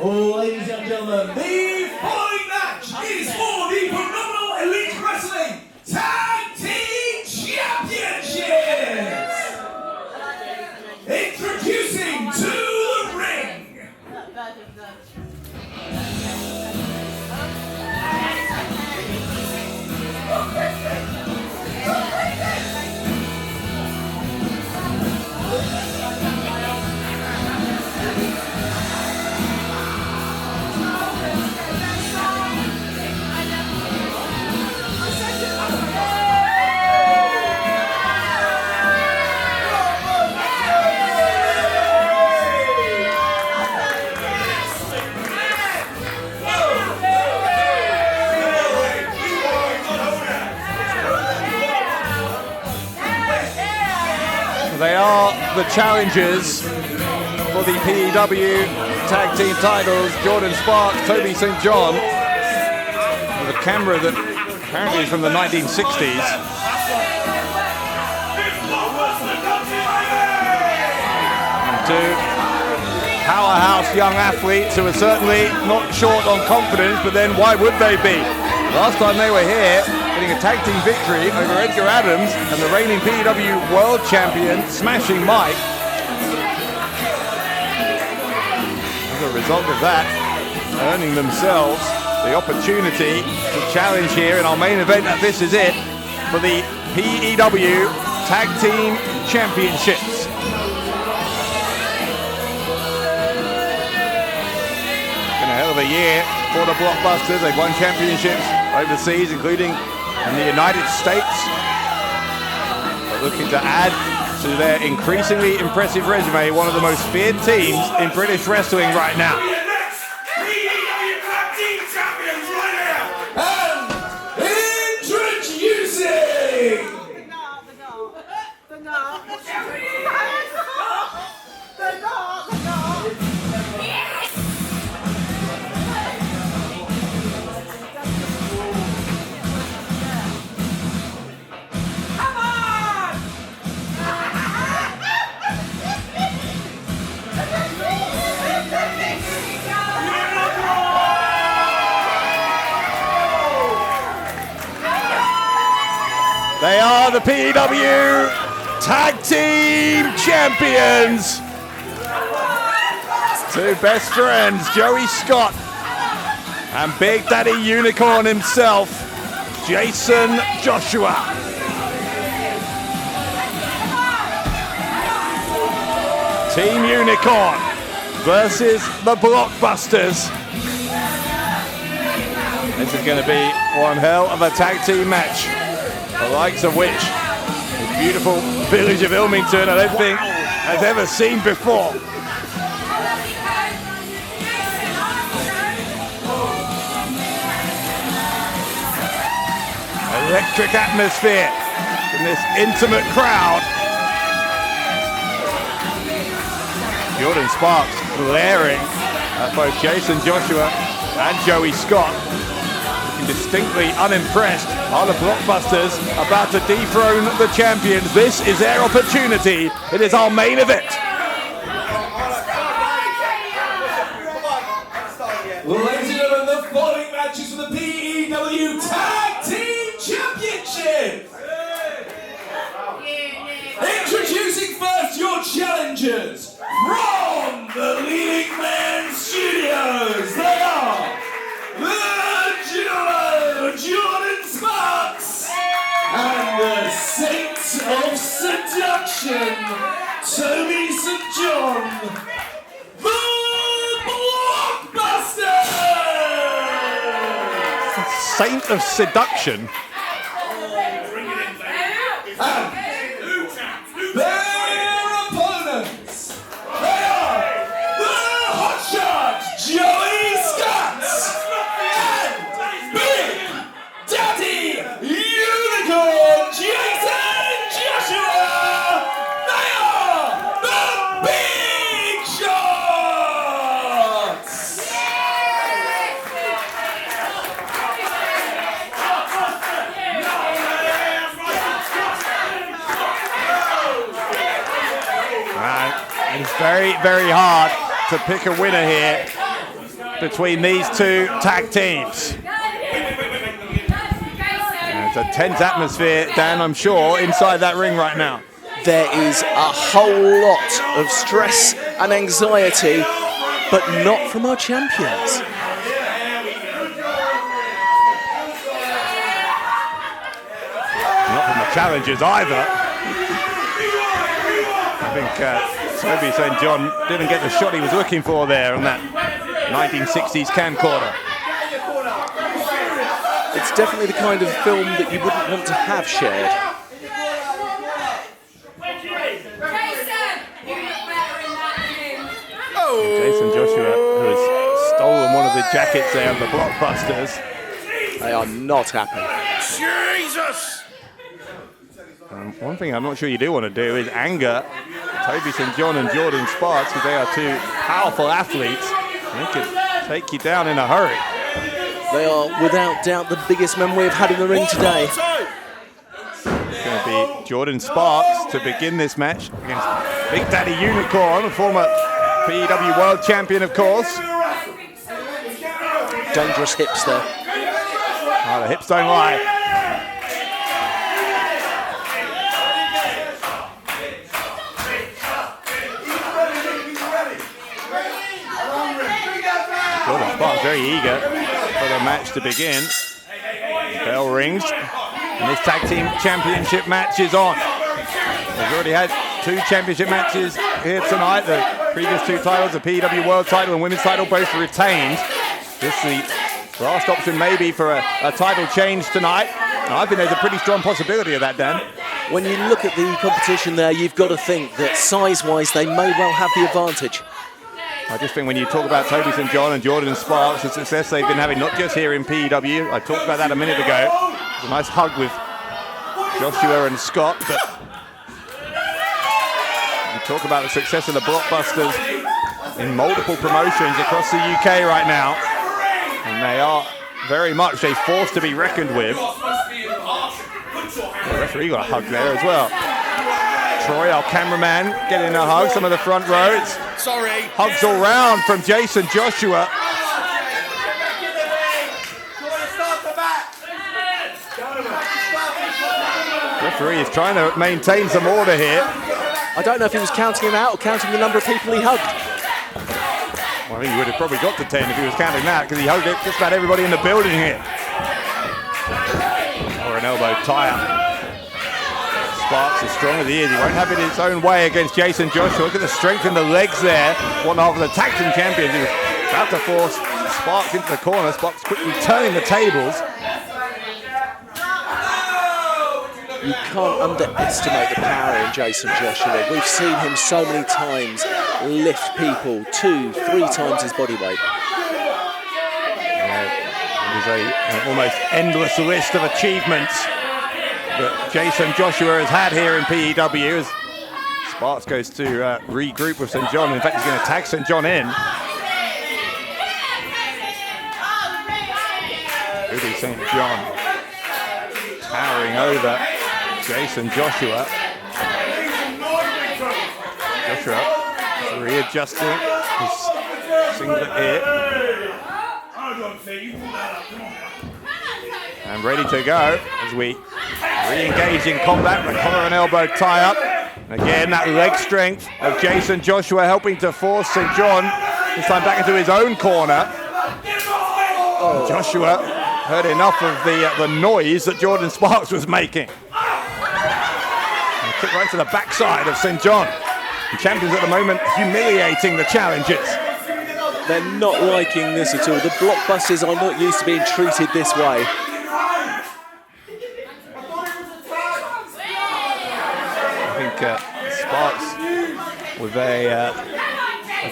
Ladies and gentlemen, the following match is for the Phenomenal Elite Wrestling Tag Team Championships! Introducing to the ring, They are the challengers for the PEW Tag Team titles, Jordan Sparks, Toby St. John, with a camera that apparently is from the 1960s. And two powerhouse young athletes who are certainly not short on confidence, but then why would they be? Last time they were here, getting a tag team victory over Edgar Adams and the reigning PEW World Champion, Smashing Mike. As a result of that, earning themselves the opportunity to challenge here in our main event, and this is it, for the PEW Tag Team Championships. Been a hell of a year for the Blockbusters. They've won championships overseas, including in the United States. But looking to add to their increasingly impressive resume, one of the most feared teams in British wrestling right now. and introducing They are the PEW Tag Team Champions. Two best friends, Joey Scott and Big Daddy Unicorn himself, Jason Joshua. Team Unicorn versus the Blockbusters. This is going to be one hell of a tag team match, the likes of which the beautiful village of Ilmington, I don't think, has ever seen before. Electric atmosphere in this intimate crowd. Jordan Sparks glaring at both Jason Joshua and Joey Scott, looking distinctly unimpressed. Are the Blockbusters about to dethrone the champions? This is their opportunity. It is our main event. Well, ladies and gentlemen, the following matches for the PEW Tag Team Championship. Introducing first your challengers from the Leading Man Studios. They are the Duo, Jordan Sparks and the Saints of Seduction, Toby St. John. The Blockbusters! Saint of Seduction. And their opponents, they are the Hotshots, Joey Scott and Big Daddy Unicorn, Jason Joshua. They are the Big Shots. It's very, very hard to pick a winner here. between these two tag teams. And it's a tense atmosphere, Dan, I'm sure, inside that ring right now. There is a whole lot of stress and anxiety, but not from our champions. Not from the challengers either. I think Toby St. John didn't get the shot he was looking for there on that 1960s camcorder. It's definitely the kind of film that you wouldn't want to have shared. Jason Joshua, who has stolen one of the jackets there of the Blockbusters. They are not happy. Jesus! One thing I'm not sure you do want to do is anger Toby St. John and Jordan Sparks, because they are two powerful athletes. They could take you down in a hurry. They are, without doubt, the biggest men we've had in the ring today. It's going to be Jordan Sparks to begin this match against Big Daddy Unicorn, a former PEW World Champion, of course. Dangerous hips there. Oh, the hips don't lie. Jordan Sparks very eager for the match to begin. The bell rings, and this tag team championship match is on. We've already had 2 championship matches here tonight. The previous 2 titles, the PEW World title and women's title, both retained. This is the last option maybe for a title change tonight. And I think there's a pretty strong possibility of that, Dan. When you look at the competition there, you've got to think that size-wise they may well have the advantage. I just think when you talk about Toby St. John and Jordan Sparks, the success they've been having, not just here in PEW. I talked about that a minute ago. It was a nice hug with Joshua and Scott, but you talk about the success of the Blockbusters in multiple promotions across the UK right now, and they are very much a force to be reckoned with. The referee got a hug there as well. Troy, our cameraman, getting a hug. Some of the front row. It's hugs all round from Jason Joshua. Referee is trying to maintain some order here. I don't know if he was counting him out or counting the number of people he hugged. Well, I think he would have probably got to 10 if he was counting that, because he hugged it just about everybody in the building here. Or an elbow tie-up. Sparks, as strong as he is, he won't have it his own way against Jason Joshua. Look at the strength in the legs there. One half of the tag team champions. He was about to force Sparks into the corner. Sparks quickly turning the tables. You can't underestimate the power in Jason Joshua. We've seen him so many times lift people 2, 3 times his body weight. There's an almost endless list of achievements that Jason Joshua has had here in PEW as Sparks goes to regroup with St. John. In fact, he's going to tag St. John in. Rudy St. John towering over Jason Joshua. Joshua readjusting his singlet here. And ready to go as we re-engage in combat. The collar and elbow tie-up. Again, that leg strength of Jason Joshua helping to force St. John this time back into his own corner. Oh. Joshua heard enough of the noise that Jordan Sparks was making. And a kick right to the backside of St. John. The champions at the moment humiliating the challengers. They're not liking this at all. The Blockbusters are not used to being treated this way. Sparks with a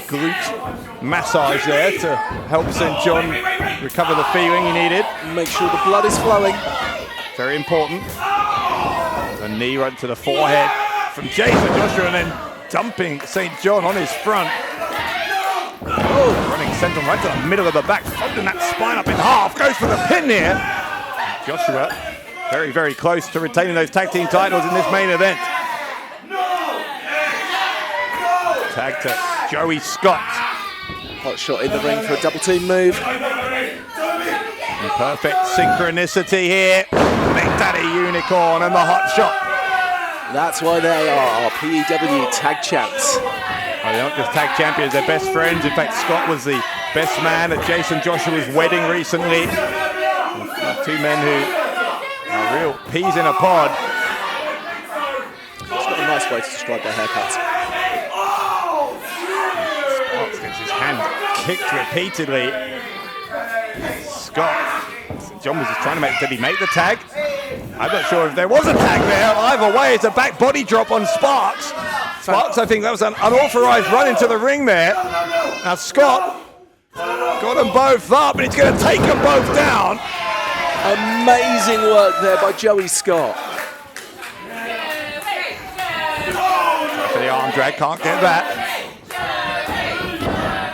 glute massage there to help St. John recover the feeling he needed. Make sure the blood is flowing. Very important. A knee right to the forehead from Jason Joshua, and then dumping St. John on his front. Oh, running St. John right to the middle of the back, folding that spine up in half. Goes for the pin here. Joshua very, very close to retaining those tag team titles in this main event. Tag to Joey Scott. Hot shot in the ring for a double team move. And perfect synchronicity here. Big Daddy Unicorn and the hot shot. That's why they are our PEW tag champs. Oh, they're not just tag champions, they're best friends. In fact, Scott was the best man at Jason Joshua's wedding recently. Two men who are real peas in a pod. It's got a nice way to describe their haircuts. Scott gets his hand kicked repeatedly. Scott, John was just trying to did he make the tag? I'm not sure if there was a tag there. Either way, it's a back body drop on Sparks. Sparks, I think that was an unauthorized run into the ring there. Now Scott got them both up, and it's going to take them both down. Amazing work there by Joey Scott. For the arm drag, can't get that.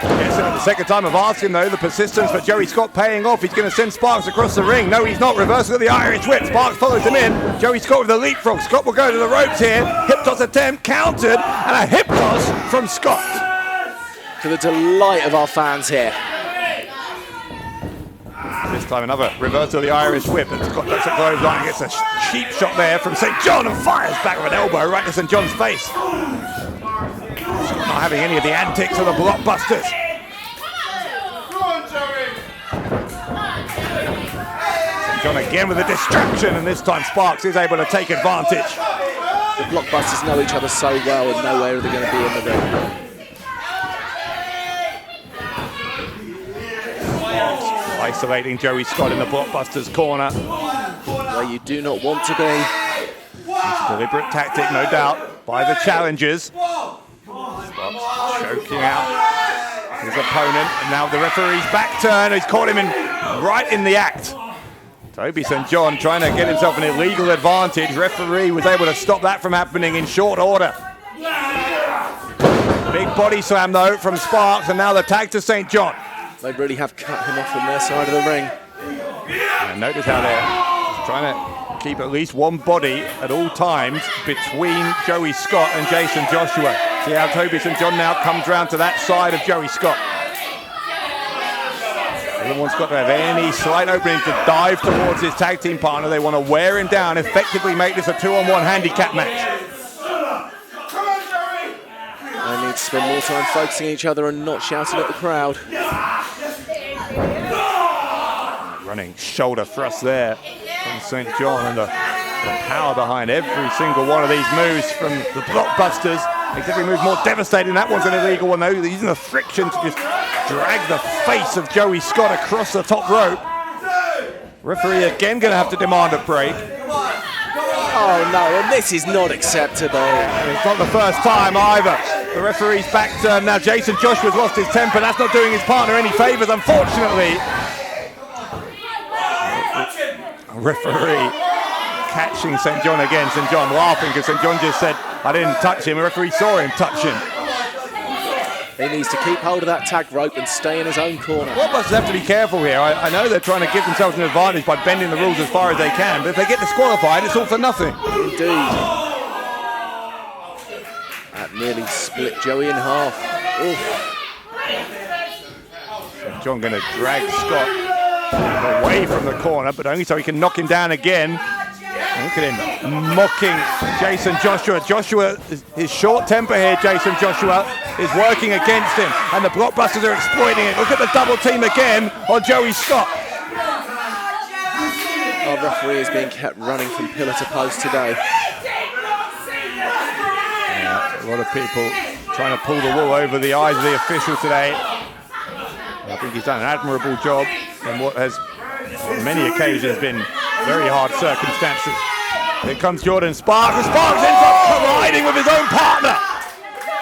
Yes, the second time of asking though, the persistence for Joey Scott paying off. He's going to send Sparks across the ring. No, he's not. Reversal of the Irish whip. Sparks follows him in. Joey Scott with the leapfrog. Scott will go to the ropes here. Hip toss attempt, countered, and a hip toss from Scott. To the delight of our fans here. This time another reversal of the Irish whip, and Scott looks at clothesline, gets a cheap shot there from St. John and fires back with an elbow right to St. John's face. Scott not having any of the antics of the Blockbusters. St. John again with a distraction, and this time Sparks is able to take advantage. The Blockbusters know each other so well, and nowhere are they going to be in the ring. Isolating Joey Scott in the Blockbusters corner. Where you do not want to be. It's a deliberate tactic, no doubt, by the challengers. Sparks choking out his opponent, and now the referee's back turn. He's caught him right in the act. Toby St. John trying to get himself an illegal advantage. Referee was able to stop that from happening in short order. Big body slam though from Sparks, and now the tag to St. John. They really have cut him off from their side of the ring. And notice how they're trying to keep at least one body at all times between Joey Scott and Jason Joshua. See how Toby St. John now comes round to that side of Joey Scott. Everyone's got to have any slight opening to dive towards his tag team partner. They want to wear him down, effectively make this a 2-on-1 handicap match. They need to spend more time focusing on each other and not shouting at the crowd. Running shoulder thrust there from St. John, and the power behind every single one of these moves from the Blockbusters makes every move more devastating. That one's an illegal one though. They're using the friction to just drag the face of Joey Scott across the top rope. Referee again going to have to demand a break. Oh no, and this is not acceptable. And it's not the first time either. The referee's back turn now. Jason Joshua's lost his temper. That's not doing his partner any favours, unfortunately. A referee catching St. John again. St. John laughing because St. John just said, I didn't touch him. The referee saw him touch him. He needs to keep hold of that tag rope and stay in his own corner. Blockbusters have to be careful here. I know they're trying to give themselves an advantage by bending the rules as far as they can, but if they get disqualified, it's all for nothing. Indeed. That nearly split Joey in half. Oof. St. John going to drag Scott away from the corner, but only so he can knock him down again. Look at him mocking Jason Joshua. Joshua, his short temper here, Jason Joshua, is working against him, and the Blockbusters are exploiting it. Look at the double team again on Joey Scott. Our referee is being kept running from pillar to post today. Yeah, a lot of people trying to pull the wool over the eyes of the official today. I think he's done an admirable job in what has, on many occasions, been very hard circumstances. Here comes Jordan Sparks, and Sparks ends up colliding with his own partner.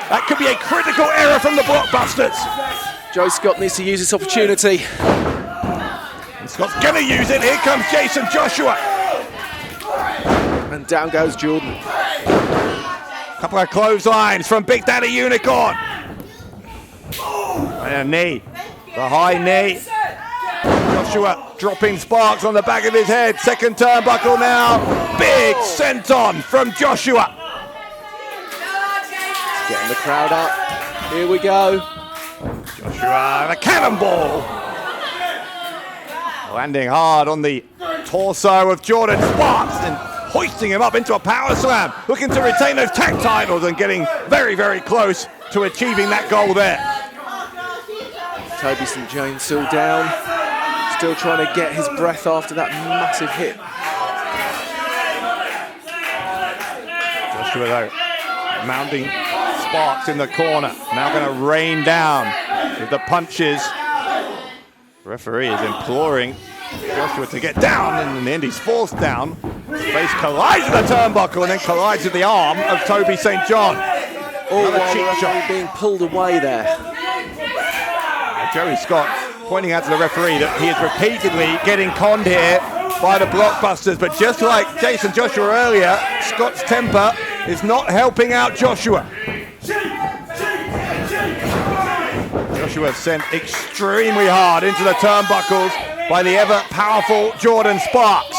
That could be a critical error from the Blockbusters. Joe Scott needs to use this opportunity. And Scott's going to use it. Here comes Jason Joshua. And down goes Jordan. Couple of clotheslines from Big Daddy Unicorn. And a knee, the high knee. Joshua dropping Sparks on the back of his head. Second turnbuckle now. Big senton from Joshua. Getting the crowd up. Here we go. Joshua, the cannonball. Landing hard on the torso of Jordan Sparks and hoisting him up into a power slam. Looking to retain those tag titles and getting very, very close to achieving that goal there. Toby St. John still down. Still trying to get his breath after that massive hit. Joshua though, mounting Sparks in the corner. Now going to rain down with the punches. Referee is imploring Joshua to get down, and in the end he's forced down. His face collides with the turnbuckle and then collides with the arm of Toby St. John. All while the referee being pulled away there. Joey Scott pointing out to the referee that he is repeatedly getting conned here by the Blockbusters, but just like Jason Joshua earlier, Scott's temper is not helping out Joshua. Joshua sent extremely hard into the turnbuckles by the ever-powerful Jordan Sparks.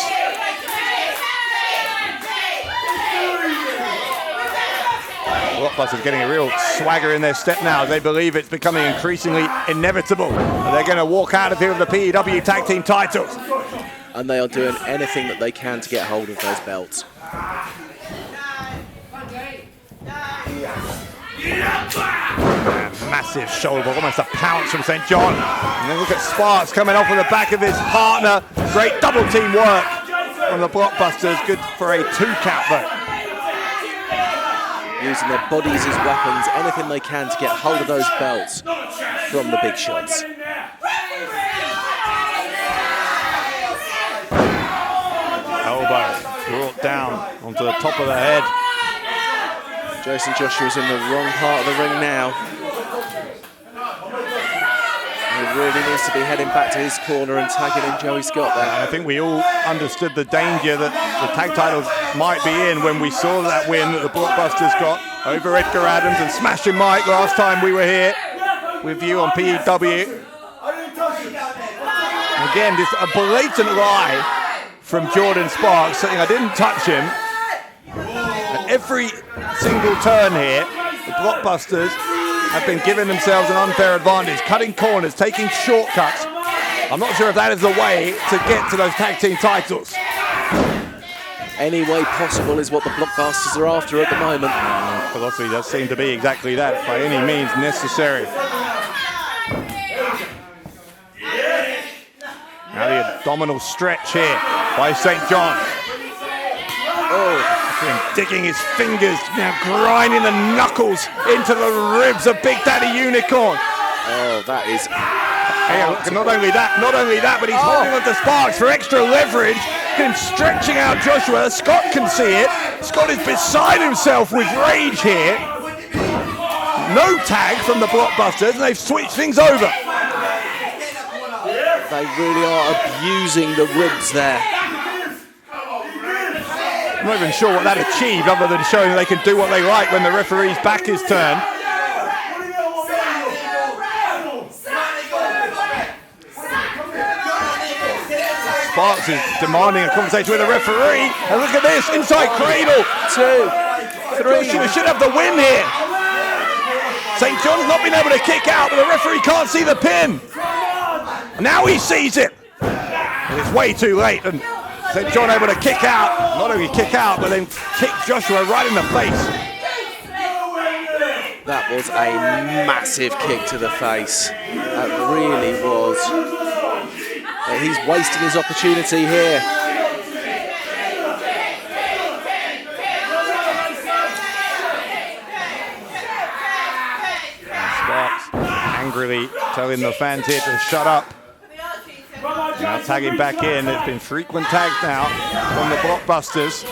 Blockbusters getting a real swagger in their step now. They believe it's becoming increasingly inevitable. They're going to walk out of here with the PEW Tag Team titles. And they are doing anything that they can to get hold of those belts. Massive shoulder block, almost a pounce from St. John. And then look at Sparks coming off of the back of his partner. Great double team work from the Blockbusters. Good for a 2 count though. Using their bodies as weapons, anything they can to get hold of those belts from the big shots. Elbow brought down onto the top of the head. Jason Joshua's in the wrong part of the ring now. He really needs to be heading back to his corner and tagging in Joey Scott there. And I think we all understood the danger that the tag titles might be in when we saw that win that the Blockbusters got over Edgar Adams and Smashing Mike last time we were here with you on PEW. Again, just a blatant lie from Jordan Sparks, saying I didn't touch him. At every single turn here, the Blockbusters have been giving themselves an unfair advantage, cutting corners, taking shortcuts. I'm not sure if that is the way to get to those tag team titles. Any way possible is what the Blockbusters are after at the moment. Philosophy does seem to be exactly that, by any means necessary. Now the abdominal stretch here by St. John. Oh, digging his fingers, now grinding the knuckles into the ribs of Big Daddy Unicorn. Oh, that is... Hey, look, not only that, but he's holding on to Sparks for extra leverage and stretching out Joshua. Scott can see it. Scott is beside himself with rage here. No tag from the Blockbusters, and they've switched things over. They really are abusing the ribs there. I'm not even sure what that achieved, other than showing that they can do what they like when the referee's back is turned. Sparks is demanding a conversation with the referee, and look at this, inside cradle. 2, 3. Joshua should have the win here. St. John's not been able to kick out, but the referee can't see the pin. Now he sees it. And it's way too late, and St. John able to kick out. Not only kick out, but then kick Joshua right in the face. That was a massive kick to the face. That really was. He's wasting his opportunity here. Sparks angrily telling the fans here to shut up. Now tagging back in. There's been frequent tags now from the Blockbusters.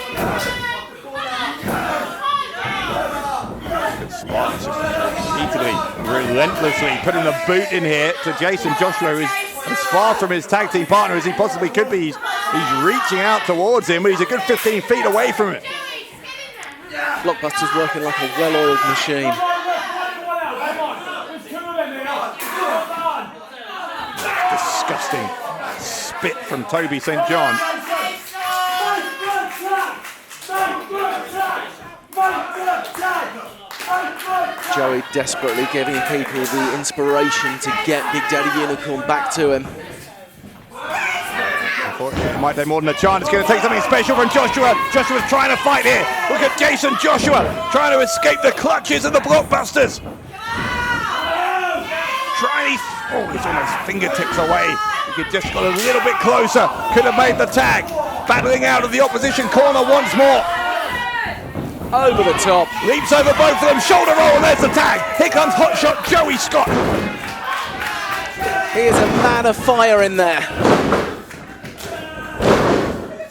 Sparks repeatedly, relentlessly putting the boot in here to Jason Joshua, who's as far from his tag team partner as he possibly could be. He's reaching out towards him, but he's a good 15 feet away from it. Blockbusters working like a well-oiled machine. Disgusting spit from Toby St. John. Joey desperately giving people the inspiration to get Big Daddy Unicorn back to him. It might take more than a chance. It's going to take something special from Joshua. Joshua's trying to fight here. Look at Jason Joshua trying to escape the clutches of the Blockbusters. He's almost fingertips away. He could just got a little bit closer. Could have made the tag. Battling out of the opposition corner once more. Over the top. Leaps over both of them. Shoulder roll, and there's the tag. Here comes hotshot Joey Scott. He is a man of fire in there.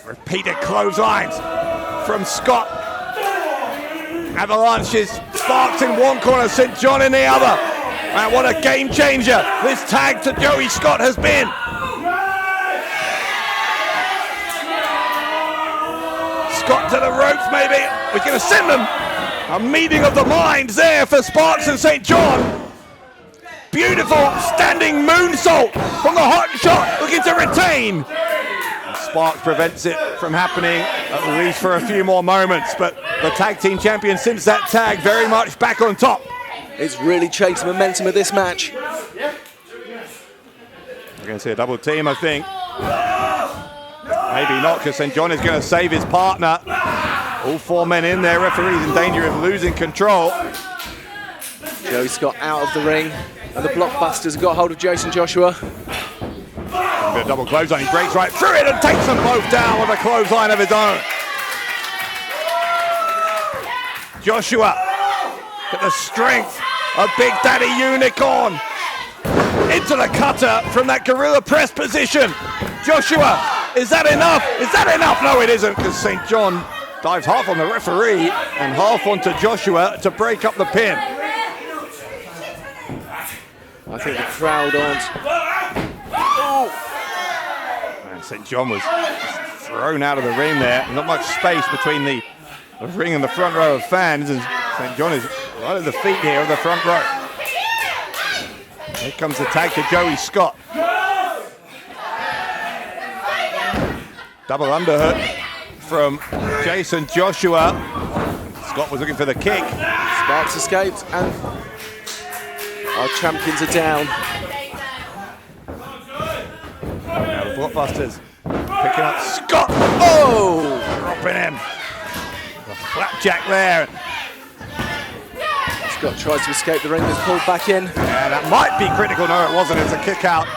Repeated clotheslines from Scott. Avalanches, Sparks in one corner, St. John in the other. And what a game changer this tag to Joey Scott has been. Scott to the ropes, maybe. We're going to send them. A meeting of the minds there for Sparks and St. John. Beautiful standing moonsault from the hot shot, looking to retain. Sparks prevents it from happening, at least for a few more moments. But the tag team champion since that tag very much back on top. It's really changed the momentum of this match. We're going to see a double team, I think. Maybe not, because St. John is going to save his partner. All four men in there. Referee's in danger of losing control. Joey Scott out of the ring, and the Blockbusters have got hold of Jason Joshua. A bit of double clothesline. He breaks right through it and takes them both down with a clothesline of his own. Joshua, at the strength of Big Daddy Unicorn. Into the cutter from that gorilla press position. Joshua, is that enough? Is that enough? No, it isn't, because St. John dives half on the referee and half onto Joshua to break up the pin. I think the crowd aren't. And St. John was thrown out of the ring there. Not much space between the ring and the front row of fans, and St. John is right at the feet here of the front row. Here comes the tag to Joey Scott. Double underhook from Jason Joshua. Scott was looking for the kick. Sparks escaped, and our champions are down. Now the Blockbusters picking up Scott. Oh! Dropping him. A flapjack there. Scott tries to escape the ring, is pulled back in. Yeah, that might be critical. No, it wasn't. It's a kick out.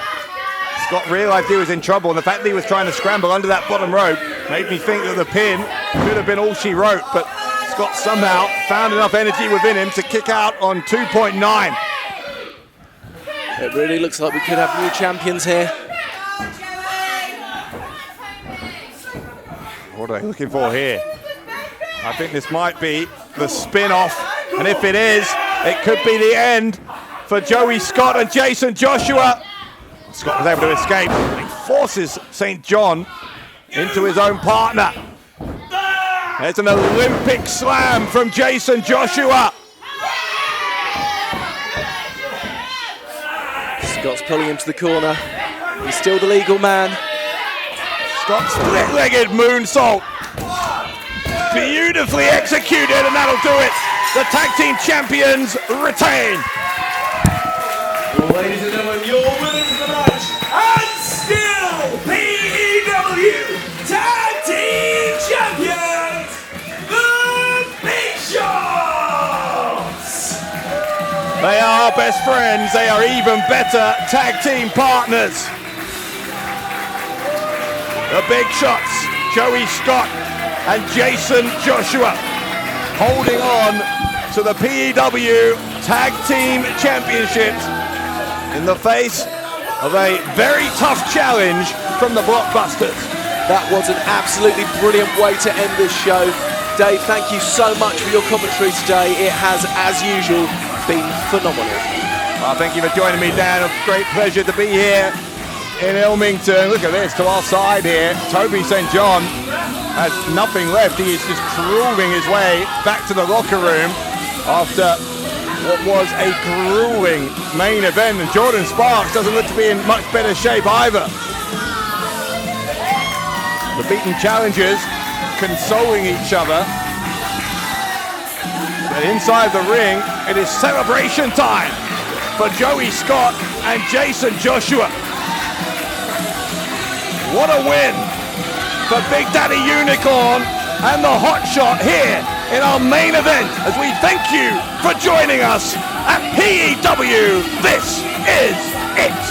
Scott realised he was in trouble, and the fact that he was trying to scramble under that bottom rope made me think that the pin could have been all she wrote, but Scott somehow found enough energy within him to kick out on 2.9. It really looks like we could have new champions here. What are they looking for here? I think this might be the spin-off, and if it is, it could be the end for Joey Scott and Jason Joshua. Scott was able to escape. He forces St. John into his own partner. There's an Olympic slam from Jason Joshua. Scott's pulling him to the corner. He's still the legal man. Scott split-legged moonsault. Beautifully executed, and that'll do it. The tag team champions retain. Well, ladies and gentlemen, your winners of the match, and still PEW Tag Team Champions, the Big Shots! They are best friends. They are even better tag team partners. The Big Shots, Joey Scott and Jason Joshua, holding on to the PEW Tag Team Championships in the face of a very tough challenge from the Blockbusters. That was an absolutely brilliant way to end this show. Dave, thank you so much for your commentary today. It has, as usual, been phenomenal. Well, thank you for joining me, Dan. A great pleasure to be here in Ilmington. Look at this, to our side here. Toby St. John has nothing left. He is just crawling his way back to the locker room after what was a grueling main event, and Jordan Sparks doesn't look to be in much better shape either. The beaten challengers consoling each other. And inside the ring, it is celebration time for Joey Scott and Jason Joshua. What a win for Big Daddy Unicorn and the Hot Shot here in our main event, as we thank you for joining us at PEW. This is it.